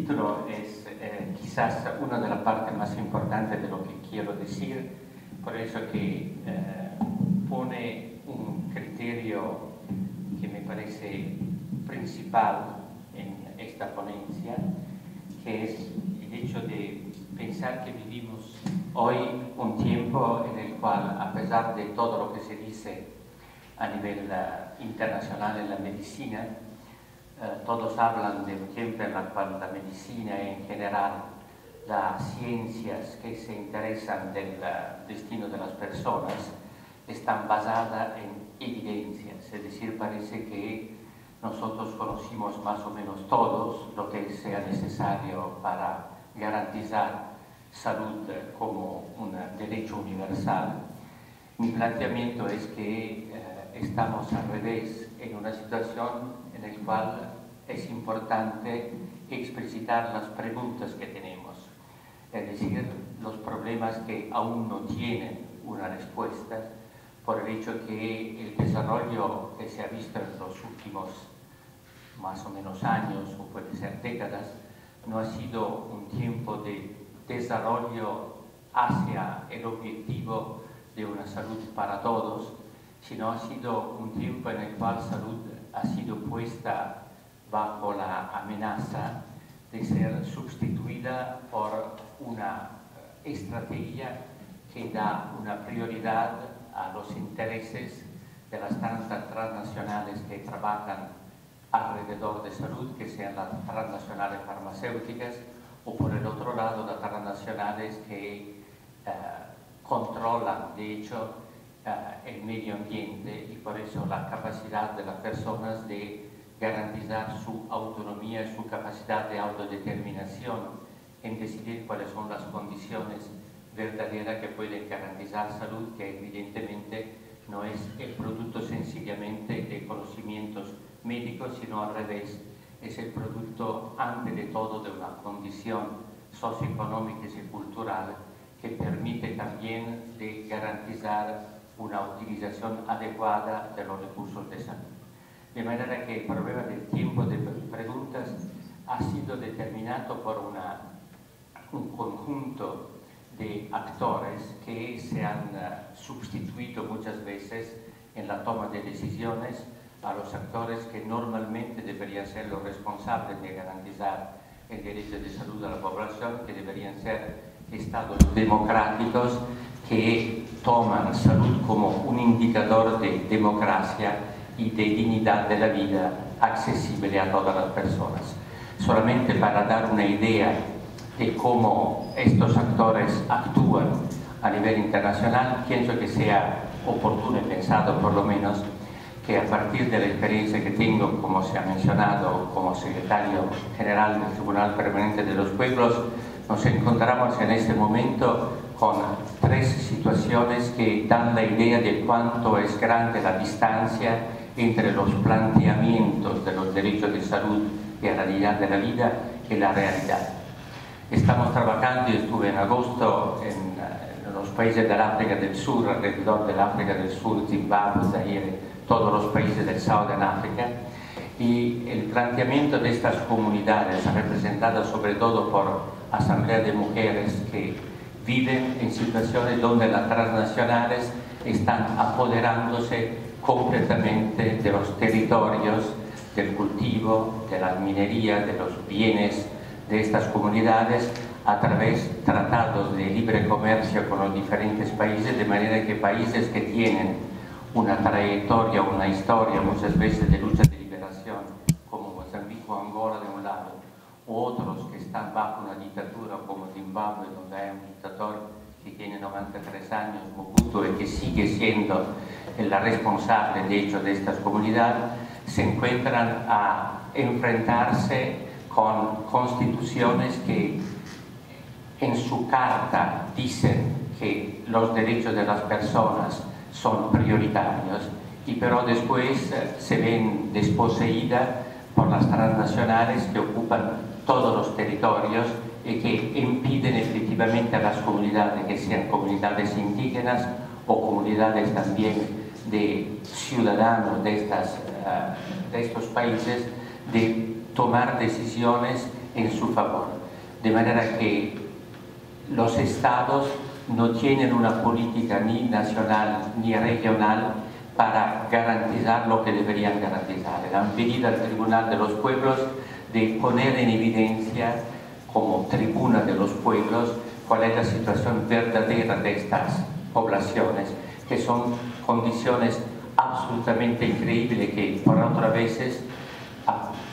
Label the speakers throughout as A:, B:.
A: título es quizás una de las partes más importantes de lo que quiero decir, por eso que pone un criterio que me parece principal en esta ponencia, que es el hecho de pensar que vivimos hoy un tiempo en el cual, a pesar de todo lo que se dice a nivel internacional en la medicina, todos hablan de un tiempo en el cual la medicina y en general las ciencias que se interesan del destino de las personas están basadas en evidencias, es decir, parece que nosotros conocimos más o menos todos lo que sea necesario para garantizar salud como un derecho universal. Mi planteamiento es que estamos al revés, en una situación en la cual es importante explicitar las preguntas que tenemos, es decir, los problemas que aún no tienen una respuesta, por el hecho que el desarrollo que se ha visto en los últimos más o menos años, o puede ser décadas, no ha sido un tiempo de desarrollo hacia el objetivo de una salud para todos, sino ha sido un tiempo en el cual salud ha sido puesta bajo la amenaza de ser sustituida por una estrategia que da una prioridad a los intereses de las transnacionales que trabajan alrededor de salud, que sean las transnacionales farmacéuticas, o por el otro lado las transnacionales que controlan, de hecho, el medio ambiente y por eso la capacidad de las personas de garantizar su autonomía y su capacidad de autodeterminación en decidir cuáles son las condiciones verdaderas que pueden garantizar salud, que evidentemente no es el producto sencillamente de conocimientos médicos, sino al revés, es el producto antes de todo de una condición socioeconómica y cultural que permite también de garantizar una utilización adecuada de los recursos de salud. De manera que el problema del tiempo de preguntas ha sido determinado por un conjunto de actores que se han sustituido muchas veces en la toma de decisiones a los actores que normalmente deberían ser los responsables de garantizar el derecho de salud a la población, que deberían ser estados democráticos que toman salud como un indicador de democracia y de dignidad de la vida accesible a todas las personas. Solamente para dar una idea de cómo estos actores actúan a nivel internacional, pienso que sea oportuno y pensado por lo menos que a partir de la experiencia que tengo, como se ha mencionado, como secretario general del Tribunal Permanente de los Pueblos, nos encontramos en este momento con tres situaciones que dan la idea de cuánto es grande la distancia entre los planteamientos de los derechos de salud y a la dignidad de la vida y la realidad. Estamos trabajando, y estuve en agosto en los países del África del Sur, alrededor del África del Sur, Zimbabue, Zaire, todos los países del Southern África, y el planteamiento de estas comunidades, representadas sobre todo por asambleas de mujeres que viven en situaciones donde las transnacionales están apoderándose completamente de los territorios, del cultivo, de las minerías, de los bienes de estas comunidades a través de tratados de libre comercio con los diferentes países, de manera que países que tienen una trayectoria, una historia muchas veces de lucha de liberación, como Mozambique o Angola de un lado, u otros que están bajo una dictadura como Zimbabue, donde hay un dictador que tiene 93 años, Mobutu, y que sigue siendo la responsable de hecho de estas comunidades, se encuentran a enfrentarse con constituciones que en su carta dicen que los derechos de las personas son prioritarios y pero después se ven desposeídas por las transnacionales que ocupan todos los territorios y que impiden efectivamente a las comunidades, que sean comunidades indígenas o comunidades también de ciudadanos de estos países, de tomar decisiones en su favor. De manera que los estados no tienen una política ni nacional ni regional para garantizar lo que deberían garantizar. Le han pedido al Tribunal de los Pueblos de poner en evidencia, como tribuna de los pueblos, cuál es la situación verdadera de estas poblaciones, que son condiciones absolutamente increíbles, que por otras veces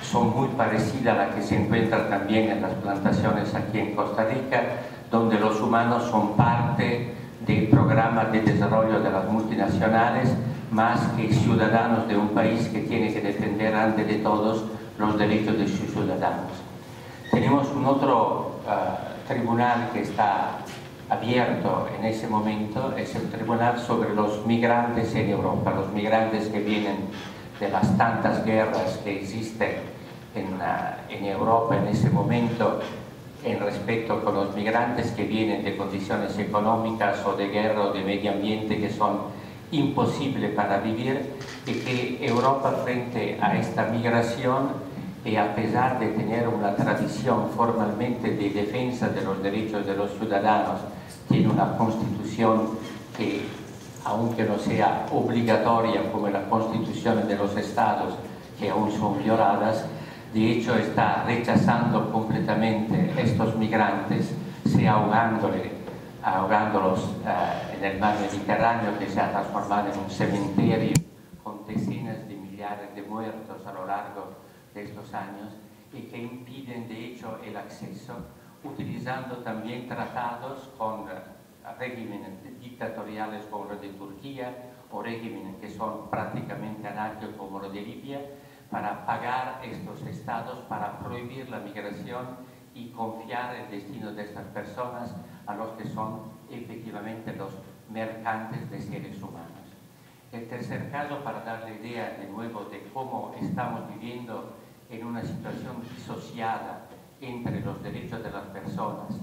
A: son muy parecidas a las que se encuentran también en las plantaciones aquí en Costa Rica, donde los humanos son parte del programa de desarrollo de las multinacionales, más que ciudadanos de un país que tiene que defender ante de todos los derechos de sus ciudadanos. Tenemos un otro tribunal que está abierto en ese momento, es el tribunal sobre los migrantes en Europa, los migrantes que vienen de las tantas guerras que existen en Europa en ese momento, en respecto con los migrantes que vienen de condiciones económicas o de guerra o de medio ambiente que son imposibles para vivir, y que Europa, frente a esta migración, y a pesar de tener una tradición formalmente de defensa de los derechos de los ciudadanos, tiene una constitución que, aunque no sea obligatoria como la constitución de los estados, que aún son violadas, de hecho está rechazando completamente estos migrantes, sea ahogándolos en el mar Mediterráneo, que se ha transformado en un cementerio con decenas de millares de muertos a lo largo de estos años, y que impiden de hecho el acceso, utilizando también tratados con regímenes dictatoriales como los de Turquía, o regímenes que son prácticamente anárquicos como los de Libia, para pagar estos estados, para prohibir la migración y confiar el destino de estas personas a los que son efectivamente los mercantes de seres humanos. El tercer caso, para darle idea de nuevo de cómo estamos viviendo en una situación disociada entre los derechos de las personas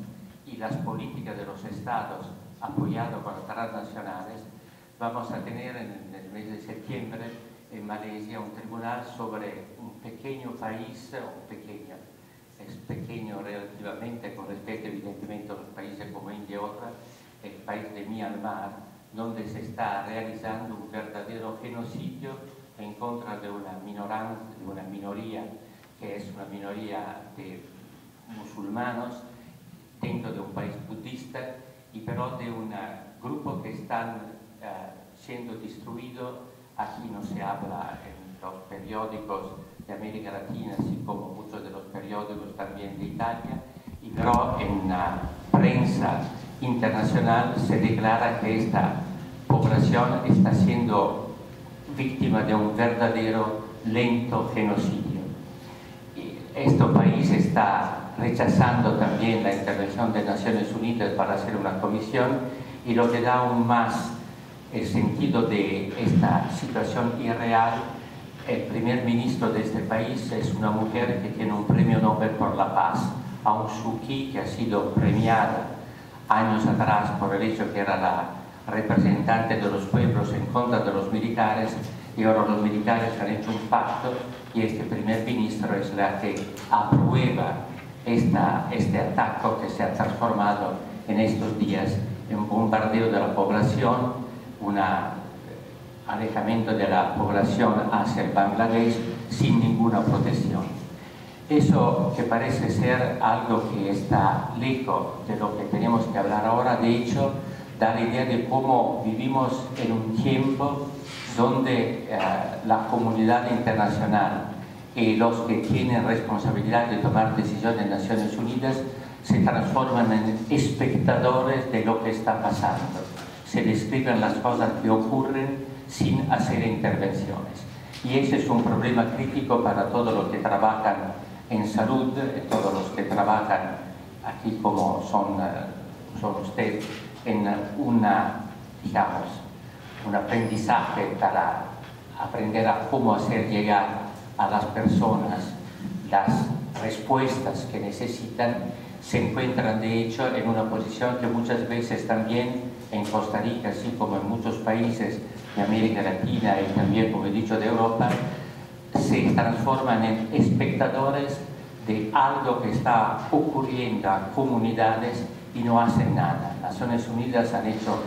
A: y las políticas de los estados apoyados con las transnacionales, vamos a tener en el mes de septiembre en Malasia un tribunal sobre un pequeño país, es pequeño relativamente con respecto evidentemente a los países como India y otras, el país de Myanmar, donde se está realizando un verdadero genocidio en contra de una minoría, que es una minoría de musulmanos dentro de un país budista, y pero de un grupo que están siendo destruidos. Aquí no se habla en los periódicos de América Latina, así como muchos de los periódicos también de Italia, pero en la prensa internacional se declara que esta población está siendo víctima de un verdadero lento genocidio. Y este país está rechazando también la intervención de Naciones Unidas para hacer una comisión, y lo que da aún más el sentido de esta situación irreal, el primer ministro de este país es una mujer que tiene un premio Nobel por la paz, Aung San Suu Kyi, que ha sido premiada años atrás por el hecho que era la representante de los pueblos en contra de los militares, y ahora los militares han hecho un pacto y este primer ministro es la que aprueba este ataque que se ha transformado en estos días en un bombardeo de la población, un alejamiento de la población hacia el Bangladesh sin ninguna protección. Eso que parece ser algo que está lejos de lo que tenemos que hablar ahora, de hecho, da la idea de cómo vivimos en un tiempo donde la comunidad internacional y los que tienen responsabilidad de tomar decisiones en Naciones Unidas se transforman en espectadores de lo que está pasando. Se describen las cosas que ocurren sin hacer intervenciones. Y ese es un problema crítico para todos los que trabajan en salud, todos los que trabajan aquí como son ustedes, en un aprendizaje para aprender a cómo hacer llegar a las personas las respuestas que necesitan. Se encuentran de hecho en una posición que muchas veces también en Costa Rica, así como en muchos países de América Latina y también, como he dicho, de Europa, se transforman en espectadores de algo que está ocurriendo a comunidades y no hacen nada. Naciones Unidas han hecho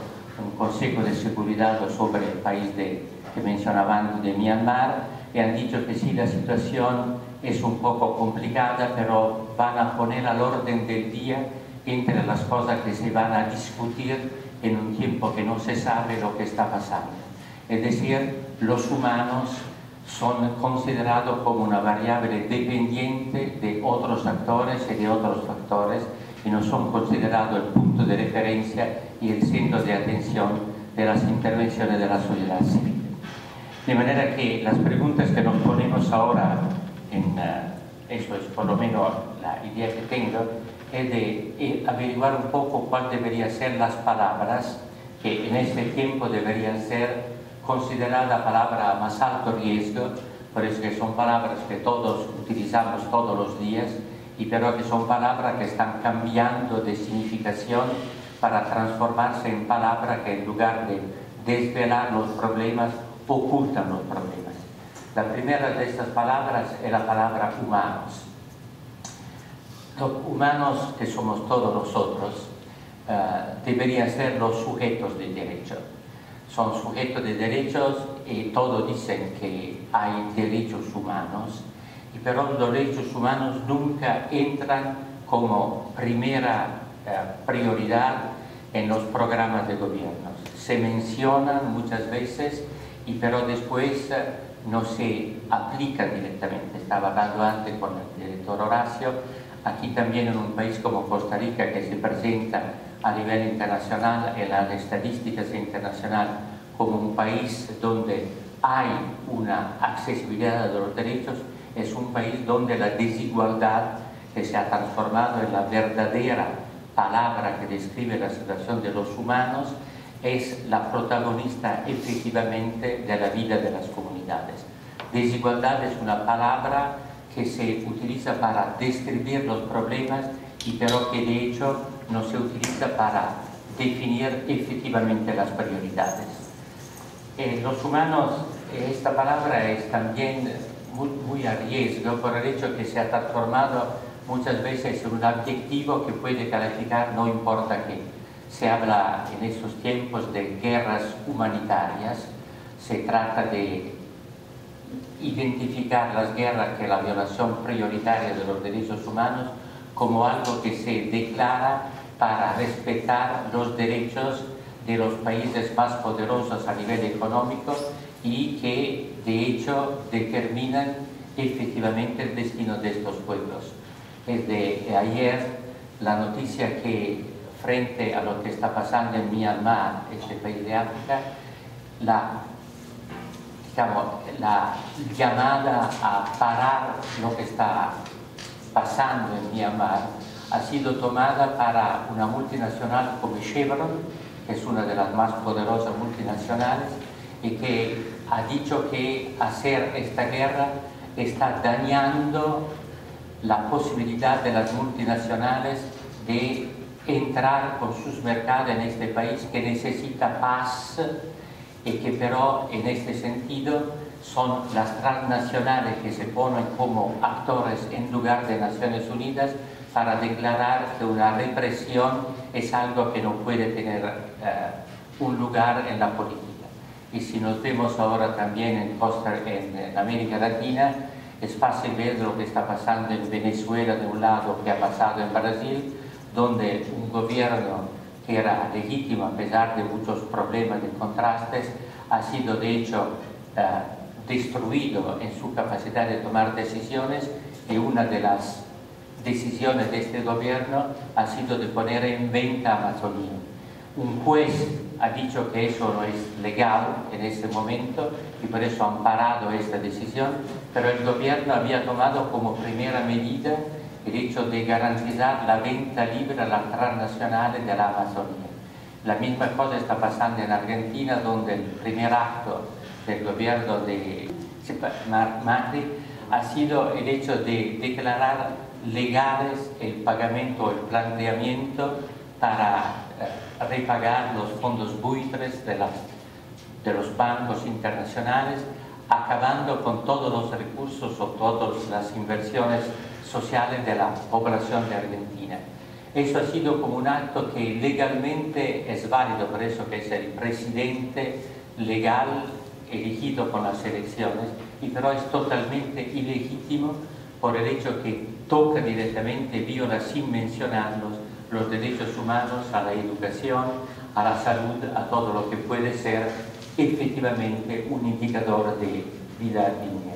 A: un Consejo de Seguridad sobre el país que mencionaba antes, de Myanmar, y han dicho que sí, la situación es un poco complicada, pero van a poner al orden del día entre las cosas que se van a discutir en un tiempo que no se sabe lo que está pasando. Es decir, los humanos son considerados como una variable dependiente de otros actores y de otros factores y no son considerados el punto de referencia y el centro de atención de las intervenciones de la sociedad civil. De manera que las preguntas que nos ponemos ahora, eso es por lo menos la idea que tengo, es de averiguar un poco cuál deberían ser las palabras que en este tiempo deberían ser consideradas palabras a más alto riesgo, por eso que son palabras que todos utilizamos todos los días, pero que son palabras que están cambiando de significación para transformarse en palabras que en lugar de desvelar los problemas, ocultan los problemas. La primera de estas palabras es la palabra humanos. Los humanos, que somos todos nosotros, deberían ser los sujetos de derecho. Son sujetos de derechos y todos dicen que hay derechos humanos, pero los derechos humanos nunca entran como primera prioridad en los programas de gobierno. Se mencionan muchas veces, pero después no se aplican directamente. Estaba hablando antes con el director Horacio, aquí también en un país como Costa Rica, que se presenta a nivel internacional, en las estadísticas internacionales, como un país donde hay una accesibilidad de los derechos, es un país donde la desigualdad, que se ha transformado en la verdadera palabra que describe la situación de los humanos, es la protagonista efectivamente de la vida de las comunidades. Desigualdad es una palabra que se utiliza para describir los problemas, pero que de hecho no se utiliza para definir efectivamente las prioridades. Los humanos, esta palabra es también muy a riesgo por el hecho que se ha transformado muchas veces en un adjetivo que puede calificar no importa qué. Se habla en estos tiempos de guerras humanitarias, se trata de identificar las guerras, que es la violación prioritaria de los derechos humanos, como algo que se declara para respetar los derechos de los países más poderosos a nivel económico y que de hecho determinan efectivamente el destino de estos pueblos. Desde ayer la noticia que frente a lo que está pasando en Myanmar, este país de África, la llamada a parar lo que está pasando en Myanmar ha sido tomada para una multinacional como Chevron, que es una de las más poderosas multinacionales, y que ha dicho que hacer esta guerra está dañando la posibilidad de las multinacionales de entrar con sus mercados en este país que necesita paz y que pero en este sentido son las transnacionales que se ponen como actores en lugar de Naciones Unidas para declarar que una represión es algo que no puede tener un lugar en la política. Y si nos vemos ahora también en América Latina, es fácil ver lo que está pasando en Venezuela de un lado, que ha pasado en Brasil, donde un gobierno que era legítimo a pesar de muchos problemas y contrastes, ha sido de hecho destruido en su capacidad de tomar decisiones, y una de las decisiones de este gobierno ha sido de poner en venta Amazonía. Un juez ha dicho que eso no es legal en este momento y por eso han parado esta decisión, pero el gobierno había tomado como primera medida el hecho de garantizar la venta libre a las transnacionales de la Amazonía. La misma cosa está pasando en Argentina, donde el primer acto del gobierno de Macri ha sido el hecho de declarar legales el pagamento o el planteamiento para repagar los fondos buitres de los bancos internacionales, acabando con todos los recursos o todas las inversiones sociales de la población de Argentina. Eso ha sido como un acto que legalmente es válido, por eso que es el presidente legal elegido con las elecciones, y pero es totalmente ilegítimo por el hecho que toca directamente, viola sin mencionarlos, los derechos humanos a la educación, a la salud, a todo lo que puede ser efectivamente un indicador de vida digna.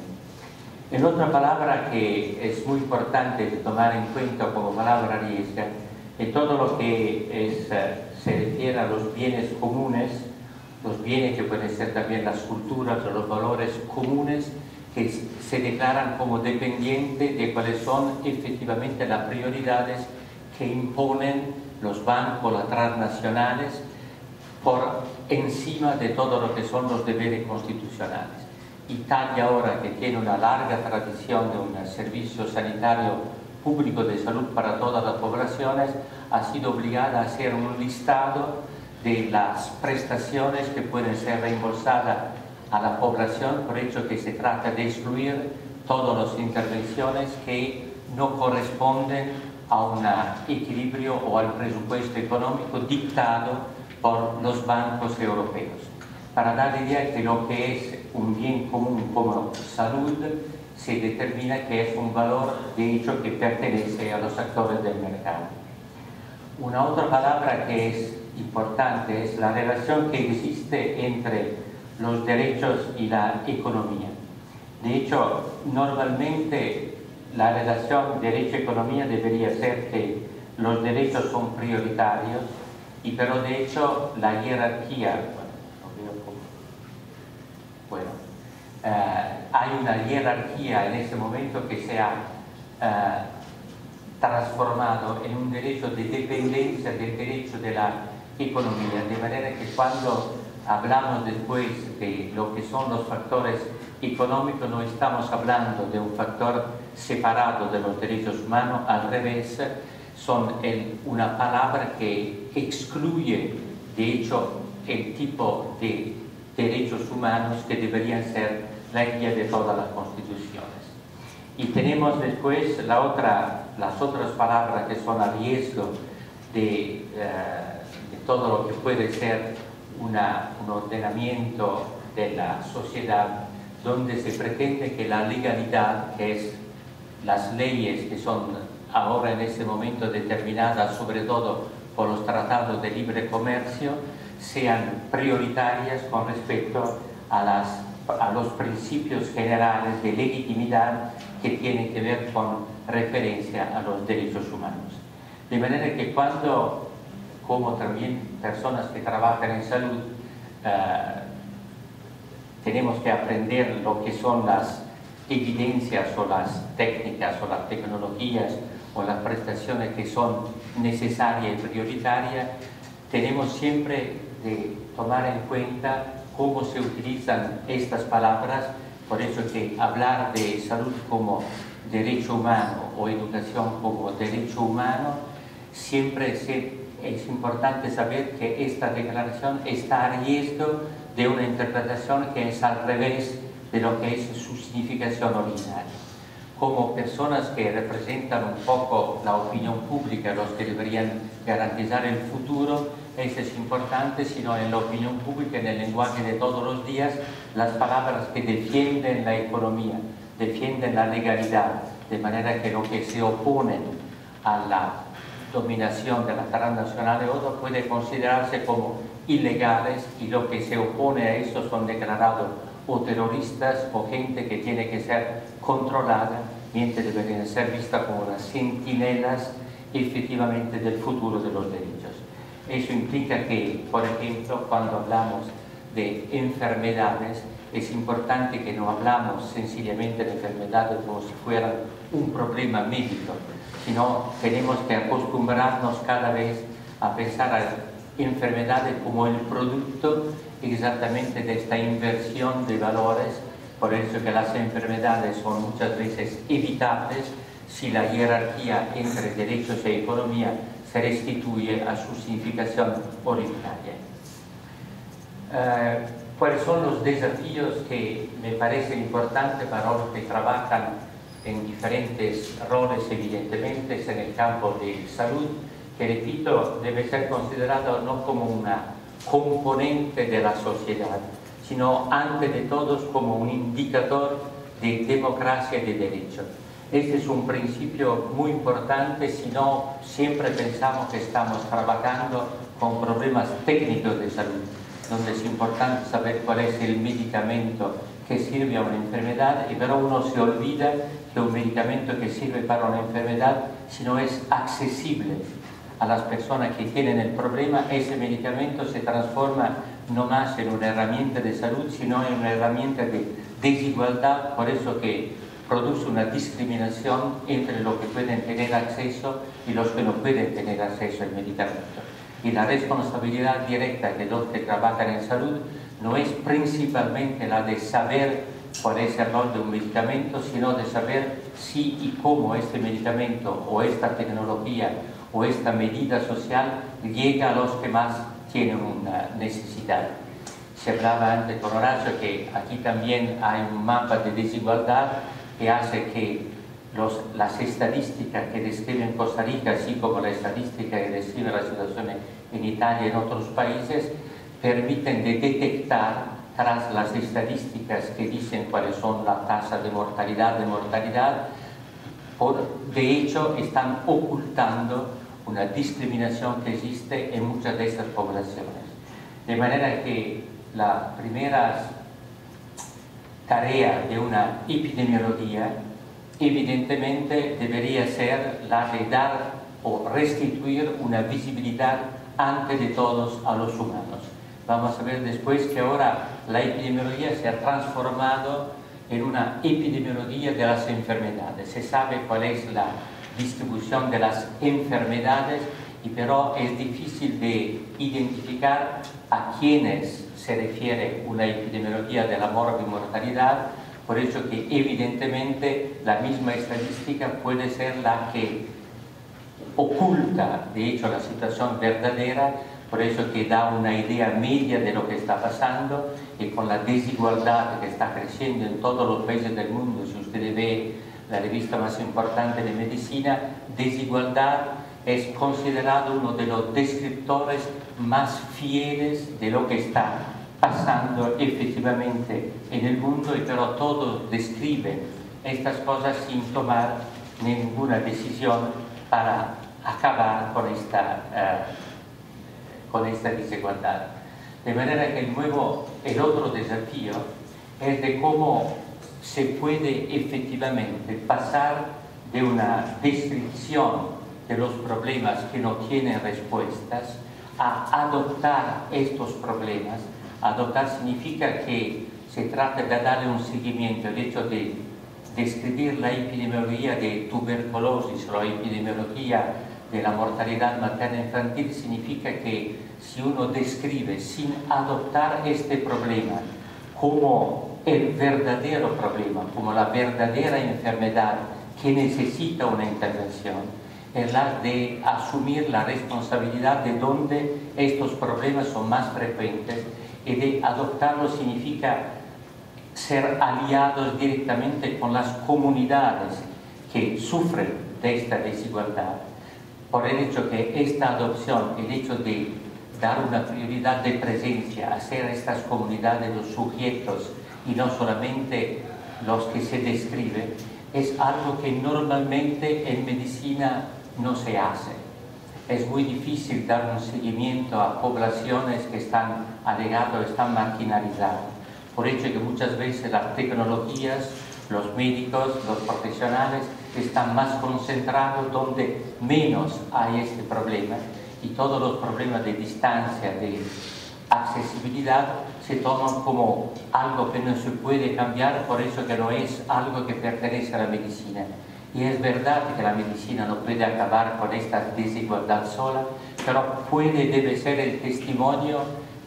A: En otra palabra que es muy importante de tomar en cuenta como palabra riesga, es todo lo que se refiere a los bienes comunes, los bienes que pueden ser también las culturas o los valores comunes que se declaran como dependientes de cuáles son efectivamente las prioridades que imponen los bancos, las transnacionales, por encima de todo lo que son los deberes constitucionales. Italia ahora, que tiene una larga tradición de un servicio sanitario público de salud para todas las poblaciones, ha sido obligada a hacer un listado de las prestaciones que pueden ser reembolsadas a la población, por hecho que se trata de excluir todas las intervenciones que no corresponden a un equilibrio o al presupuesto económico dictado por los bancos europeos. Para dar idea que lo que es un bien común como salud se determina que es un valor de hecho que pertenece a los actores del mercado. Una otra palabra que es importante es la relación que existe entre los derechos y la economía. De hecho, normalmente la relación derecho-economía debería ser que los derechos son prioritarios, y pero de hecho la jerarquía, hay una jerarquía en este momento que se ha transformado en un derecho de dependencia del derecho de la economía, de manera que cuando hablamos después de lo que son los factores económicos no estamos hablando de un factor separado de los derechos humanos, al revés, son una palabra que excluye de hecho el tipo de derechos humanos que deberían ser la guía de todas las constituciones. Y tenemos después las otras palabras que son a riesgo de todo lo que puede ser un ordenamiento de la sociedad, donde se pretende que la legalidad, que es las leyes que son ahora en este momento determinadas sobre todo por los tratados de libre comercio, sean prioritarias con respecto a los principios generales de legitimidad que tienen que ver con referencia a los derechos humanos. De manera que cuando, como también personas que trabajan en salud, tenemos que aprender lo que son las evidencias o las técnicas o las tecnologías o las prestaciones que son necesarias y prioritarias, tenemos siempre de tomar en cuenta cómo se utilizan estas palabras. Por eso que hablar de salud como derecho humano o educación como derecho humano, siempre es importante saber que esta declaración está a riesgo de una interpretación que es al revés de lo que es su significación original. Como personas que representan un poco la opinión pública, los que deberían garantizar el futuro, eso es importante, sino en la opinión pública, en el lenguaje de todos los días, las palabras que defienden la economía, defienden la legalidad, de manera que lo que se opone a la dominación de las transnacionales puede considerarse como ilegales, y lo que se opone a eso son declarados o terroristas o gente que tiene que ser controlada, mientras deberían ser vistas como las centinelas efectivamente del futuro de los derechos. Eso implica que, por ejemplo, cuando hablamos de enfermedades, es importante que no hablamos sencillamente de enfermedades como si fueran un problema médico, sino tenemos que acostumbrarnos cada vez a pensar a enfermedades como el producto exactamente de esta inversión de valores. Por eso que las enfermedades son muchas veces evitables si la jerarquía entre derechos y economía se restituye a su significación originaria. ¿Cuáles son los desafíos que me parecen importantes para los que trabajan en diferentes roles, evidentemente, en el campo de salud, que, repito, debe ser considerado no como una componente de la sociedad, sino antes de todo como un indicador de democracia y de derecho. Este es un principio muy importante, si no siempre pensamos que estamos trabajando con problemas técnicos de salud, donde es importante saber cuál es el medicamento que sirve a una enfermedad, pero uno se olvida que un medicamento que sirve para una enfermedad, si no es accesible a las personas que tienen el problema, ese medicamento se transforma no más en una herramienta de salud, sino en una herramienta de desigualdad, por eso que produce una discriminación entre los que pueden tener acceso y los que no pueden tener acceso al medicamento. Y la responsabilidad directa de los que trabajan en salud no es principalmente la de saber cuál es el rol de un medicamento, sino de saber si y cómo este medicamento o esta tecnología o esta medida social llega a los que más tienen una necesidad. Se hablaba antes con Horacio que aquí también hay un mapa de desigualdad que hace que las estadísticas que describen Costa Rica, así como la estadística que describe la situación en Italia y en otros países, permiten de detectar tras las estadísticas que dicen cuáles son las tasas de mortalidad, de hecho están ocultando una discriminación que existe en muchas de estas poblaciones. De manera que la primera tarea de una epidemiología evidentemente debería ser la de dar o restituir una visibilidad ante de todos a los humanos. Vamos a ver después que ahora la epidemiología se ha transformado en una epidemiología de las enfermedades. Se sabe cuál es la distribución de las enfermedades, pero es difícil de identificar a quiénes se refiere una epidemiología de la morbimortalidad, por eso que evidentemente la misma estadística puede ser la que oculta, de hecho, la situación verdadera, por eso que da una idea media de lo que está pasando, y con la desigualdad que está creciendo en todos los países del mundo. Si usted ve la revista más importante de medicina, desigualdad es considerado uno de los descriptores más fieles de lo que está pasando efectivamente en el mundo, pero todos describen estas cosas sin tomar ninguna decisión para acabar con esta desigualdad. De manera que el otro desafío es de cómo se puede efectivamente pasar de una descripción de los problemas que no tienen respuestas a adoptar estos problemas. Adoptar significa que se trata de darle un seguimiento. El hecho de describir la epidemiología de tuberculosis o la epidemiología de la mortalidad materna infantil significa que si uno describe sin adoptar este problema como el verdadero problema, como la verdadera enfermedad que necesita una intervención, es la de asumir la responsabilidad de donde estos problemas son más frecuentes, y de adoptarlo significa ser aliados directamente con las comunidades que sufren de esta desigualdad. Por el hecho que esta adopción, el hecho de dar una prioridad de presencia, hacer a estas comunidades los sujetos y no solamente los que se describen, es algo que normalmente en medicina no se hace. Es muy difícil dar un seguimiento a poblaciones que están alegadas, están marginalizadas. Por hecho que muchas veces las tecnologías, los médicos, los profesionales están más concentrados donde menos hay este problema, y todos los problemas de distancia, de accesibilidad, se toman como algo que no se puede cambiar, por eso que no es algo que pertenece a la medicina. Y es verdad que la medicina no puede acabar con esta desigualdad sola, pero debe ser el testimonio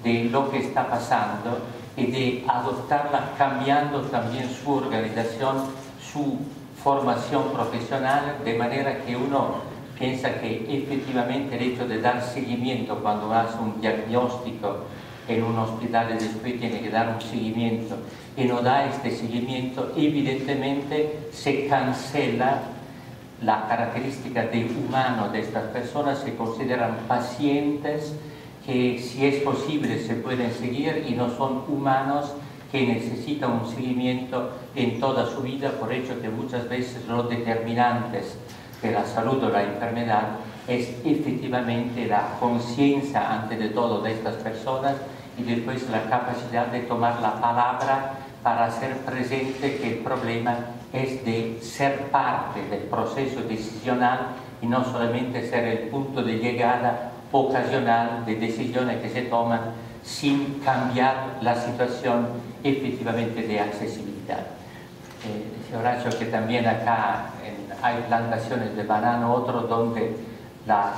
A: de lo que está pasando y de adoptarla cambiando también su organización, su formación profesional, de manera que uno piensa que efectivamente el hecho de dar seguimiento cuando hace un diagnóstico en un hospital y después tiene que dar un seguimiento y no da este seguimiento, evidentemente se cancela la característica de humano de estas personas, se consideran pacientes que si es posible se pueden seguir y no son humanos que necesitan un seguimiento en toda su vida, por hecho que muchas veces los determinantes de la salud o la enfermedad es efectivamente la conciencia ante de todo de estas personas y después la capacidad de tomar la palabra para hacer presente que el problema es de ser parte del proceso decisional y no solamente ser el punto de llegada ocasional de decisiones que se toman sin cambiar la situación efectivamente de accesibilidad. Decía Horacio que también acá hay plantaciones de banano, otro donde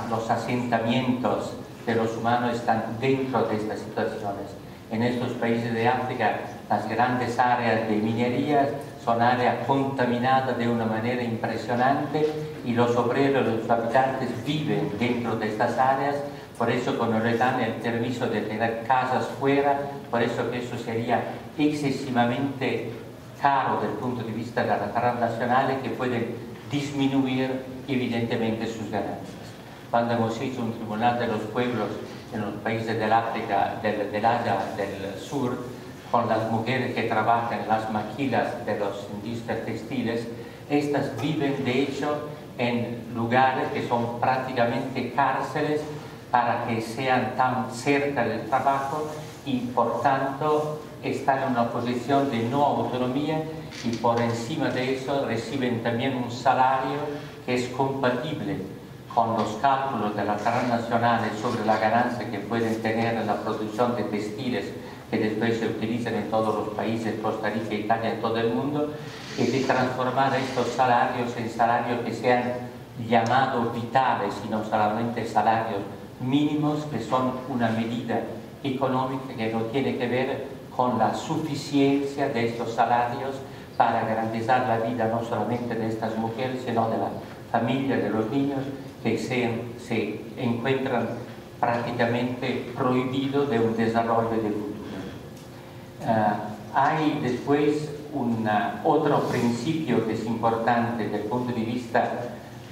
A: los asentamientos de los humanos están dentro de estas situaciones. En estos países de África, las grandes áreas de minería son áreas contaminadas de una manera impresionante y los obreros, los habitantes viven dentro de estas áreas, por eso cuando les dan el permiso de tener casas fuera, por eso que eso sería excesivamente caro desde el punto de vista de las transnacionales que pueden disminuir evidentemente sus ganancias. Cuando hemos hecho un tribunal de los pueblos en los países del África, del Asia del Sur, con las mujeres que trabajan en las maquilas de las industrias textiles, estas viven de hecho en lugares que son prácticamente cárceles para que sean tan cerca del trabajo y por tanto están en una posición de no autonomía y por encima de eso reciben también un salario que es compatible con los cálculos de las transnacionales sobre la ganancia que pueden tener en la producción de textiles que después se utilizan en todos los países, Costa Rica, Italia, en todo el mundo, y de transformar estos salarios en salarios que sean llamados vitales y no solamente salarios mínimos, que son una medida económica que no tiene que ver con la suficiencia de estos salarios para garantizar la vida no solamente de estas mujeres, sino de la familia, de los niños, que se encuentran prácticamente prohibidos de un desarrollo de futuro. Hay después otro principio que es importante desde el punto de vista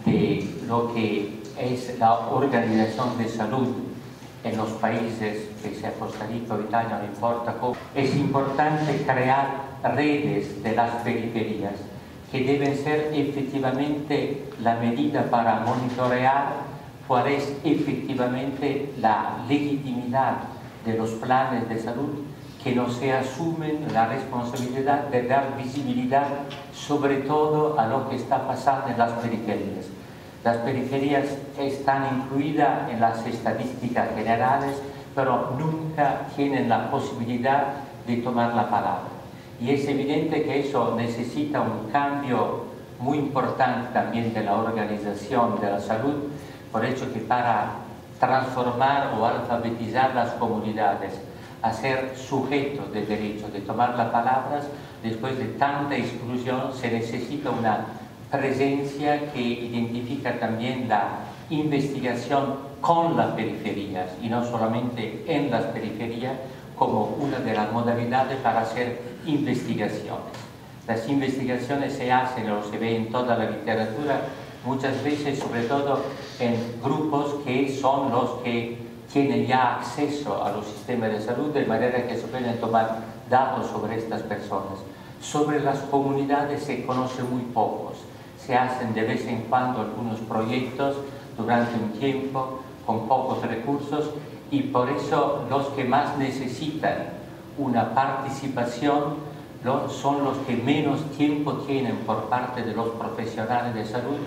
A: de lo que es la organización de salud en los países, que sea Costa Rica o Italia, no importa cómo. Es importante crear redes de las periferias que deben ser efectivamente la medida para monitorear cuál es efectivamente la legitimidad de los planes de salud que no se asumen la responsabilidad de dar visibilidad sobre todo a lo que está pasando en las periferias. Las periferias están incluidas en las estadísticas generales, pero nunca tienen la posibilidad de tomar la palabra. Y es evidente que eso necesita un cambio muy importante también de la organización de la salud, por hecho que para transformar o alfabetizar las comunidades, a ser sujetos de derechos, de tomar las palabras, después de tanta exclusión se necesita una presencia que identifica también la investigación con las periferias y no solamente en las periferias como una de las modalidades para hacer investigaciones. Las investigaciones se hacen o se ven en toda la literatura, muchas veces sobre todo en grupos que son los que tienen ya acceso a los sistemas de salud, de manera que se pueden tomar datos sobre estas personas. Sobre las comunidades se conoce muy pocos. Se hacen de vez en cuando algunos proyectos durante un tiempo con pocos recursos y por eso los que más necesitan una participación son los que menos tiempo tienen por parte de los profesionales de salud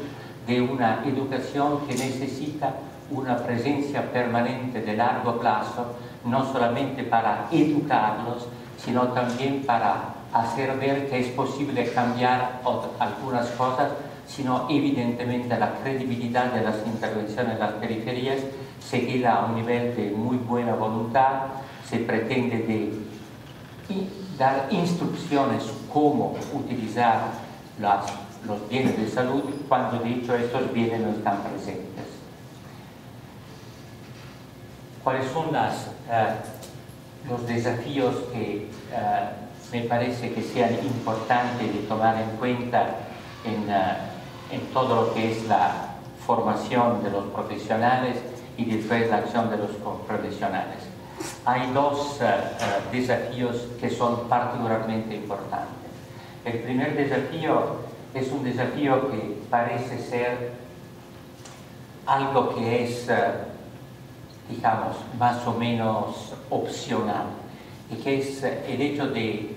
A: de una educación que necesita una presencia permanente de largo plazo, no solamente para educarlos, sino también para hacer ver que es posible cambiar algunas cosas, sino evidentemente la credibilidad de las intervenciones en las periferias se queda a un nivel de muy buena voluntad, se pretende dar instrucciones cómo utilizar los bienes de salud cuando de hecho estos bienes no están presentes. ¿Cuáles son los desafíos que me parece que sean importantes de tomar en cuenta en todo lo que es la formación de los profesionales y después la acción de los profesionales. Hay dos desafíos que son particularmente importantes. El primer desafío es un desafío que parece ser algo que es, digamos, más o menos opcional, y que es el hecho de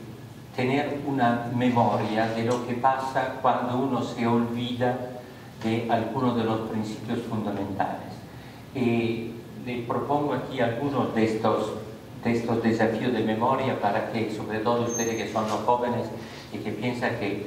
A: tener una memoria de lo que pasa cuando uno se olvida de algunos de los principios fundamentales. Y le propongo aquí algunos de estos desafíos de memoria para que, sobre todo ustedes que son los jóvenes y que piensan que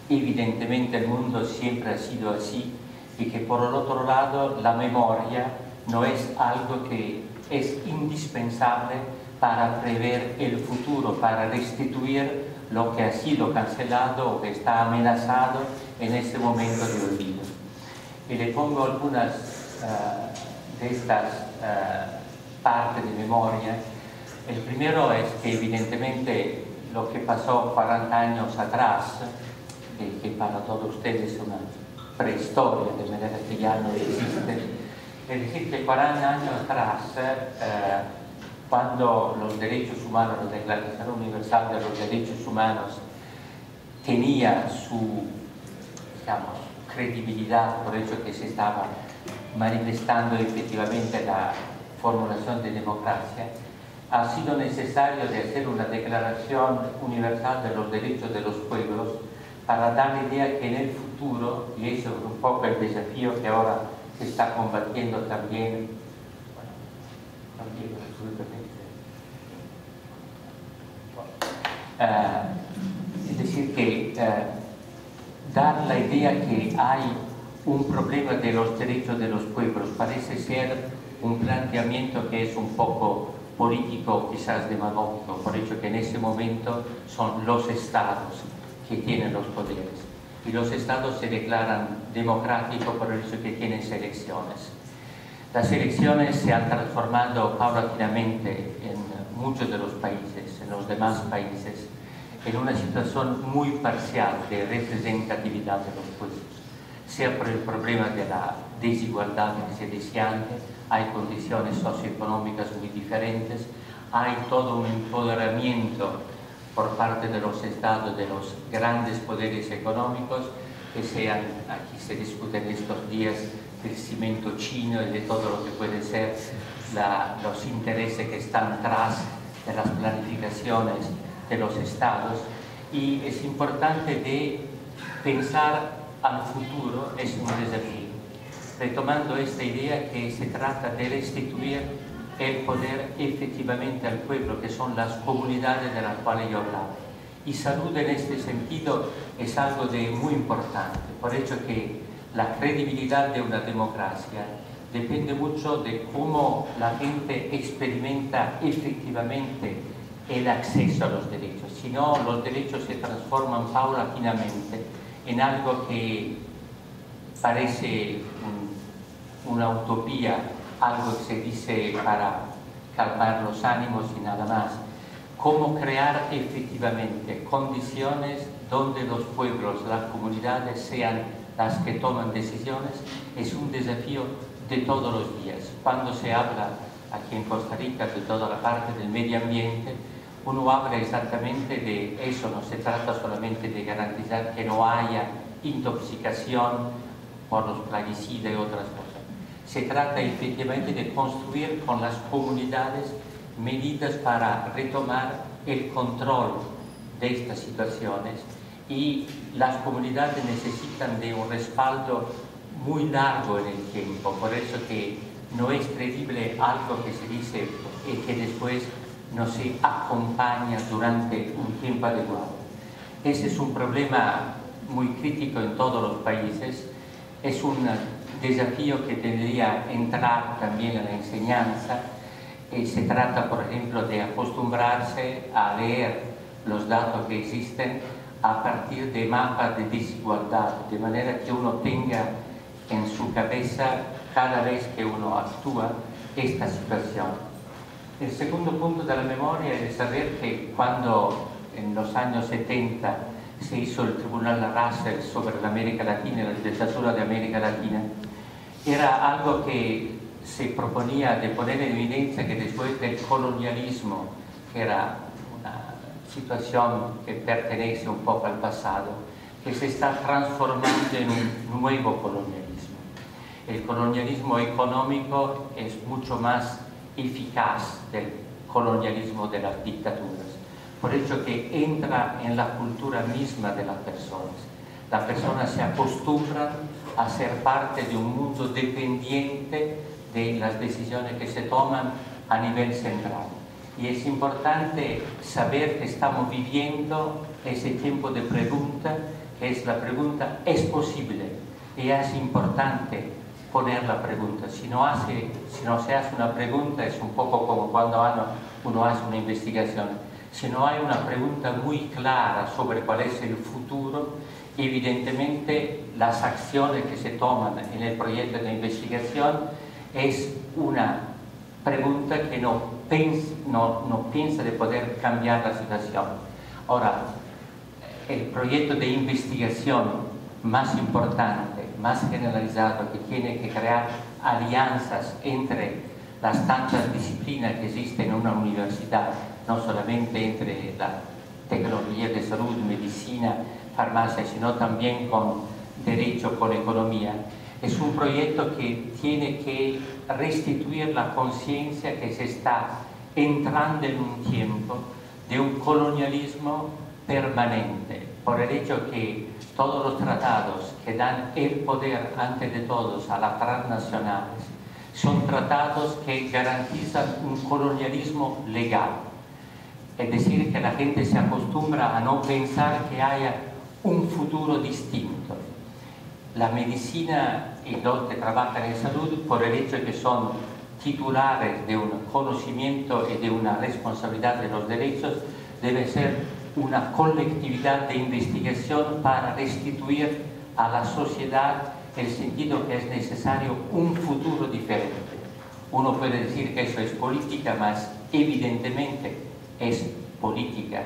A: evidentemente el mundo siempre ha sido así, y que por el otro lado la memoria no es algo que es indispensable para prever el futuro, para restituir lo que ha sido cancelado o que está amenazado en este momento de olvido. Y le pongo algunas de estas partes de memoria. El primero es que evidentemente lo que pasó 40 años atrás, que para todos ustedes es una prehistoria, de manera que ya no existe, es decir, que 40 años atrás, cuando los derechos humanos, la Declaración Universal de los Derechos Humanos tenía su, digamos, credibilidad por el hecho que se estaba manifestando efectivamente la formulación de democracia, ha sido necesario de hacer una Declaración Universal de los Derechos de los Pueblos para dar la idea que en el futuro, y eso es un poco el desafío que ahora se está combatiendo también, es decir, que dar la idea que hay un problema de los derechos de los pueblos parece ser un planteamiento que es un poco político, quizás demagógico, por hecho que en ese momento son los estados que tienen los poderes, y los estados se declaran democráticos por el hecho que tienen selecciones. Las elecciones se han transformado paulatinamente en muchos de los países, en los demás países, en una situación muy parcial de representatividad de los pueblos, sea por el problema de la desigualdad que se decía antes, hay condiciones socioeconómicas muy diferentes, hay todo un empoderamiento por parte de los estados, de los grandes poderes económicos, que sean, aquí se discuten estos días, del cimiento chino y de todo lo que puede ser los intereses que están tras de las planificaciones de los estados. Y es importante de pensar al futuro, es un desafío, retomando esta idea que se trata de restituir el poder efectivamente al pueblo, que son las comunidades de las cuales yo hablaba. Y salud en este sentido es algo de muy importante, por hecho que la credibilidad de una democracia depende mucho de cómo la gente experimenta efectivamente el acceso a los derechos. Si no, los derechos se transforman paulatinamente en algo que parece una utopía, algo que se dice para calmar los ánimos y nada más. Cómo crear efectivamente condiciones donde los pueblos, las comunidades sean las que toman decisiones, es un desafío de todos los días. Cuando se habla aquí en Costa Rica de toda la parte del medio ambiente, uno habla exactamente de eso, no se trata solamente de garantizar que no haya intoxicación por los plaguicidas y otras cosas. Se trata efectivamente de construir con las comunidades medidas para retomar el control de estas situaciones, y las comunidades necesitan de un respaldo muy largo en el tiempo, por eso que no es creíble algo que se dice y que después no se acompaña durante un tiempo adecuado. Ese es un problema muy crítico en todos los países, es un desafío que debería entrar también en la enseñanza. Se trata, por ejemplo, de acostumbrarse a leer los datos que existen a partir de mapas de desigualdad, de manera que uno tenga en su cabeza cada vez que uno actúa esta situación. El segundo punto de la memoria es saber que cuando en los años 70 se hizo el Tribunal Russell sobre la América Latina, la dictadura de América Latina, era algo que se proponía de poner en evidencia que después del colonialismo, que era una situación que pertenece un poco al pasado, que se está transformando en un nuevo colonialismo. El colonialismo económico es mucho más eficaz del colonialismo de las dictaduras, por eso que entra en la cultura misma de las personas. Las personas se acostumbran a ser parte de un mundo dependiente de las decisiones que se toman a nivel central. Y es importante saber que estamos viviendo ese tiempo de pregunta, que es la pregunta, ¿es posible? Y es importante poner la pregunta. Si no se hace una pregunta, es un poco como cuando uno hace una investigación. Si no hay una pregunta muy clara sobre cuál es el futuro, evidentemente las acciones que se toman en el proyecto de investigación es una pregunta que no piensa de poder cambiar la situación. Ahora, el proyecto de investigación más importante, más generalizado, que tiene que crear alianzas entre las tantas disciplinas que existen en una universidad, no solamente entre la tecnología de salud, medicina, farmacia, sino también con derecho, con economía. Es un proyecto que tiene que restituir la conciencia que se está entrando en un tiempo de un colonialismo permanente, por el hecho que todos los tratados que dan el poder antes de todos a las transnacionales son tratados que garantizan un colonialismo legal. Es decir, que la gente se acostumbra a no pensar que haya un futuro distinto. La medicina y los que trabajan en salud, por el hecho de que son titulares de un conocimiento y de una responsabilidad de los derechos, debe ser una colectividad de investigación para restituir a la sociedad el sentido que es necesario un futuro diferente. Uno puede decir que eso es política, mas evidentemente es política.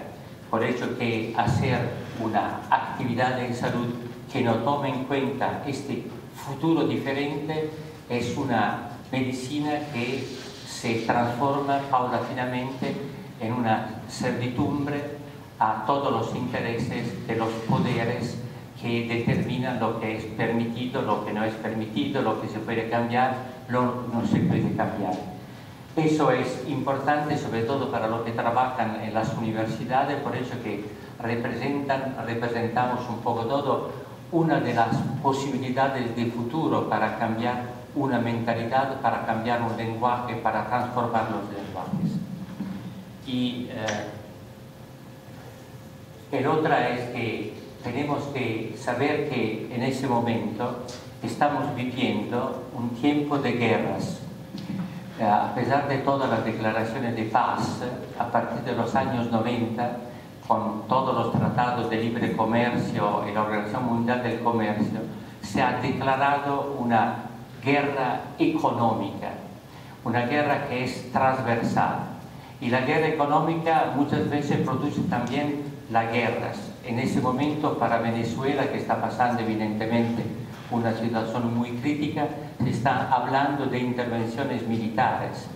A: Por eso que hacer una actividad en salud que no tome en cuenta este futuro diferente es una medicina que se transforma paulatinamente en una servidumbre a todos los intereses de los poderes que determinan lo que es permitido, lo que no es permitido, lo que se puede cambiar, lo no se puede cambiar. Eso es importante sobre todo para los que trabajan en las universidades, por eso que representamos un poco todo una de las posibilidades de futuro para cambiar una mentalidad, para cambiar un lenguaje, para transformar los lenguajes. Y el otra es que tenemos que saber que en ese momento estamos viviendo un tiempo de guerras. A pesar de todas las declaraciones de paz, a partir de los años 90, con todos los tratados de libre comercio y la Organización Mundial del Comercio, se ha declarado una guerra económica, una guerra que es transversal. Y la guerra económica muchas veces produce también las guerras. En ese momento para Venezuela, que está pasando evidentemente una situación muy crítica, se está hablando de intervenciones militares.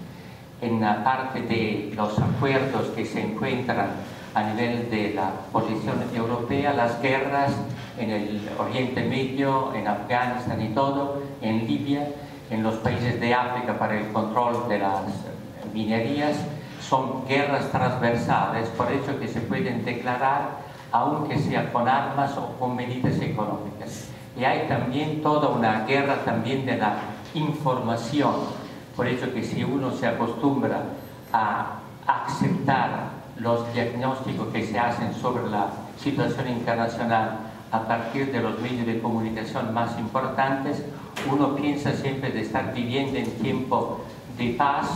A: En la parte de los acuerdos que se encuentran a nivel de la posición europea, las guerras en el Oriente Medio, en Afganistán y todo, en Libia, en los países de África para el control de las minerías, son guerras transversales, por eso que se pueden declarar aunque sea con armas o con medidas económicas. Y hay también toda una guerra también de la información, por eso que si uno se acostumbra a aceptar los diagnósticos que se hacen sobre la situación internacional a partir de los medios de comunicación más importantes, uno piensa siempre de estar viviendo en tiempo de paz,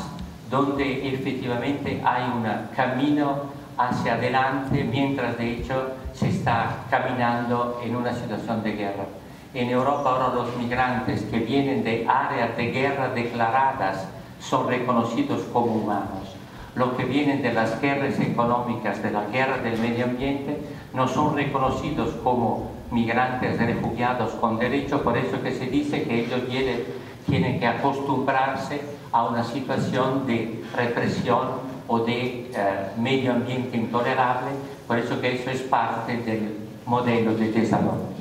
A: donde efectivamente hay un camino hacia adelante, mientras de hecho se está caminando en una situación de guerra. En Europa ahora los migrantes que vienen de áreas de guerra declaradas son reconocidos como humanos. lo que viene de las guerras económicas, de la guerra del medio ambiente, no son reconocidos como migrantes refugiados con derecho, por eso que se dice que ellos tienen que acostumbrarse a una situación de represión o de medio ambiente intolerable, por eso que eso es parte del modelo de desarrollo.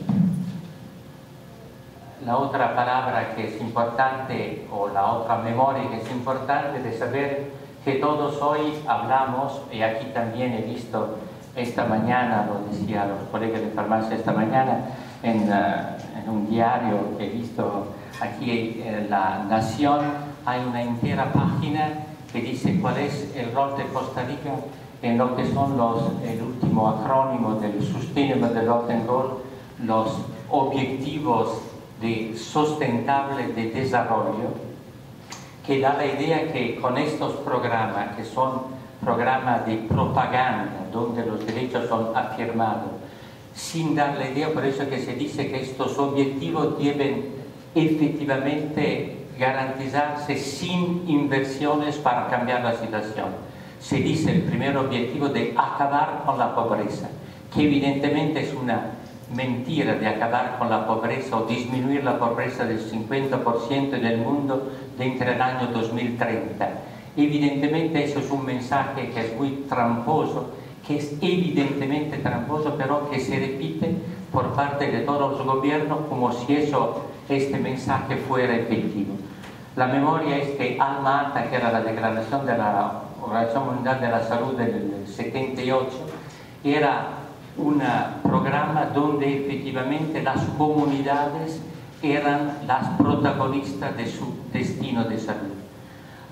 A: La otra palabra que es importante, o la otra memoria que es importante de saber que todos hoy hablamos, y aquí también he visto esta mañana, lo decía a los colegas de farmacia esta mañana, en un diario que he visto aquí en La Nación, hay una entera página que dice cuál es el rol de Costa Rica en lo que son el último acrónimo del Sustainable Development Goal, los objetivos sustentables de desarrollo, que da la idea que con estos programas, que son programas de propaganda, donde los derechos son afirmados, sin dar la idea, por eso que se dice que estos objetivos deben efectivamente garantizarse sin inversiones para cambiar la situación. Se dice el primer objetivo de acabar con la pobreza, que evidentemente es una mentira de acabar con la pobreza o disminuir la pobreza del 50% en el mundo entre el año 2030. Evidentemente eso es un mensaje que es muy tramposo, que es evidentemente tramposo, pero que se repite por parte de todos los gobiernos como si este mensaje fuera efectivo. La memoria es que Alma Ata, que era la declaración de la Organización Mundial de la Salud del 78, era un programa donde efectivamente las comunidades eran las protagonistas de su destino de salud.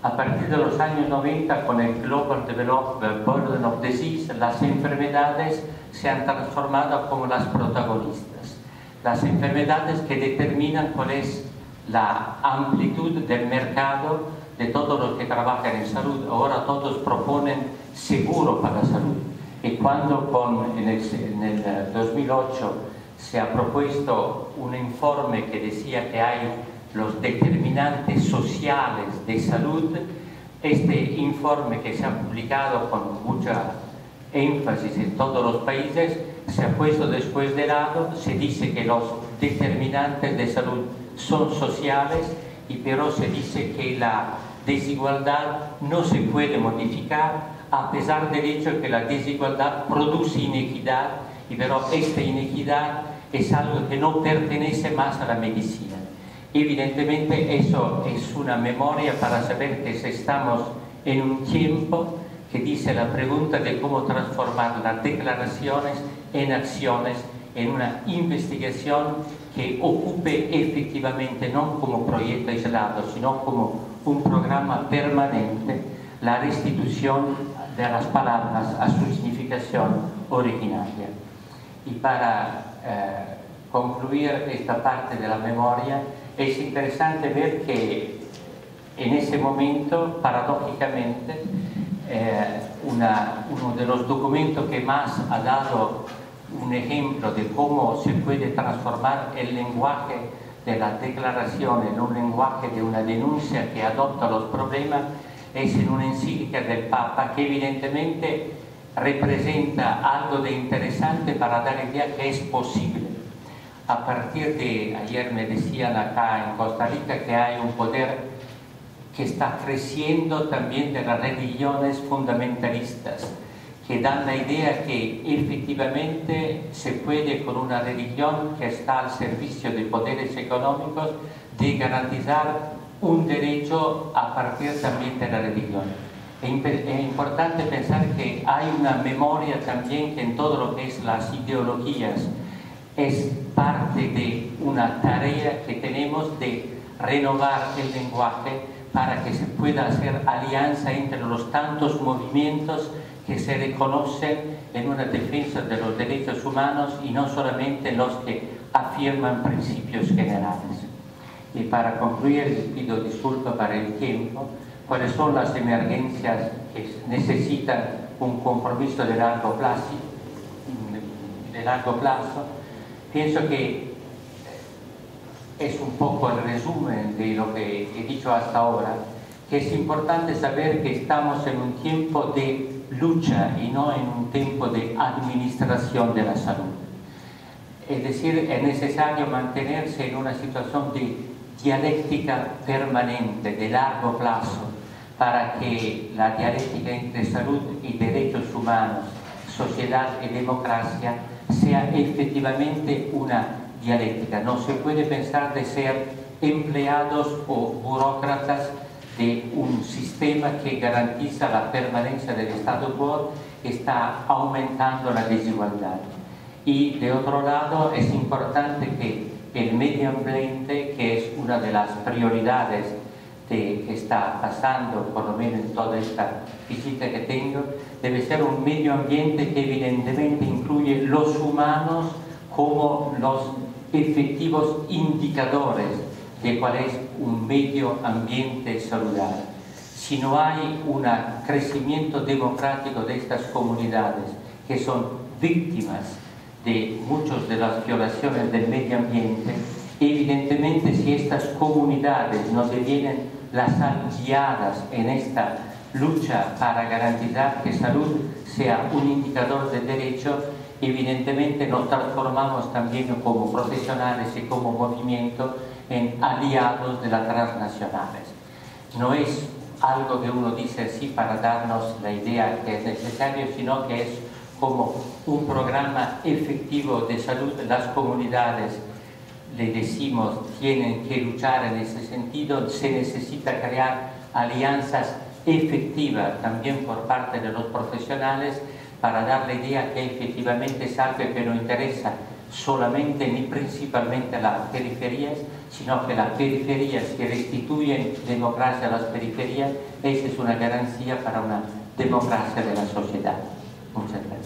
A: A partir de los años 90, con el Global Development Burden of Disease, las enfermedades se han transformado como las protagonistas. Las enfermedades que determinan cuál es la amplitud del mercado de todos los que trabajan en salud. Ahora todos proponen seguro para la salud. Y cuando en el 2008 se ha propuesto un informe que decía que hay los determinantes sociales de salud, este informe, que se ha publicado con mucha énfasis en todos los países, se ha puesto después de lado. Se dice que los determinantes de salud son sociales, pero se dice que la desigualdad no se puede modificar, a pesar del hecho que la desigualdad produce inequidad, pero esta inequidad es algo que no pertenece más a la medicina. Evidentemente eso es una memoria para saber que estamos en un tiempo que dice la pregunta de cómo transformar las declaraciones en acciones, en una investigación que ocupe efectivamente, no como proyecto aislado, sino como un programa permanente, la restitución de las palabras a su significación originaria. Y para concluir esta parte de la memoria, es interesante ver que en ese momento, paradójicamente, uno de los documentos que más ha dado un ejemplo de cómo se puede transformar el lenguaje de las declaraciones en un lenguaje de una denuncia que adopta los problemas es en una encíclica del Papa, que evidentemente representa algo de interesante para dar idea que es posible. A partir de ayer me decían acá en Costa Rica que hay un poder que está creciendo también de las religiones fundamentalistas, que dan la idea que efectivamente se puede, con una religión que está al servicio de poderes económicos, de garantizar un derecho a partir también de la religión. Es importante pensar que hay una memoria también que en todo lo que es las ideologías es parte de una tarea que tenemos de renovar el lenguaje para que se pueda hacer alianza entre los tantos movimientos que se reconocen en una defensa de los derechos humanos y no solamente los que afirman principios generales. Y para concluir, les pido disculpas para el tiempo. ¿Cuáles son las emergencias que necesitan un compromiso de largo plazo? Pienso que es un poco el resumen de lo que he dicho hasta ahora, que es importante saber que estamos en un tiempo de lucha y no en un tiempo de administración de la salud. Es decir, es necesario mantenerse en una situación de dialéctica permanente, de largo plazo, para que la dialéctica entre salud y derechos humanos, sociedad y democracia sea efectivamente una dialéctica. No se puede pensar de ser empleados o burócratas de un sistema que garantiza la permanencia del statu quo, que está aumentando la desigualdad. Y de otro lado es importante que el medio ambiente, que es una de las prioridades que está pasando, por lo menos en toda esta visita que tengo, debe ser un medio ambiente que evidentemente incluye los humanos como los efectivos indicadores de cuál es un medio ambiente saludable. Si no hay un crecimiento democrático de estas comunidades, que son víctimas de muchas de las violaciones del medio ambiente, evidentemente si estas comunidades no devienen las aliadas en esta lucha para garantizar que salud sea un indicador de derecho, evidentemente nos transformamos también como profesionales y como movimiento en aliados de las transnacionales. No es algo que uno dice así para darnos la idea que es necesario, sino que es como un programa efectivo de salud. Las comunidades, le decimos, tienen que luchar en ese sentido. Se necesita crear alianzas efectivas también por parte de los profesionales para dar la idea que efectivamente es algo que no interesa solamente ni principalmente a las periferias, sino que las periferias que restituyen democracia a las periferias, esa es una garantía para una democracia de la sociedad. Muchas gracias.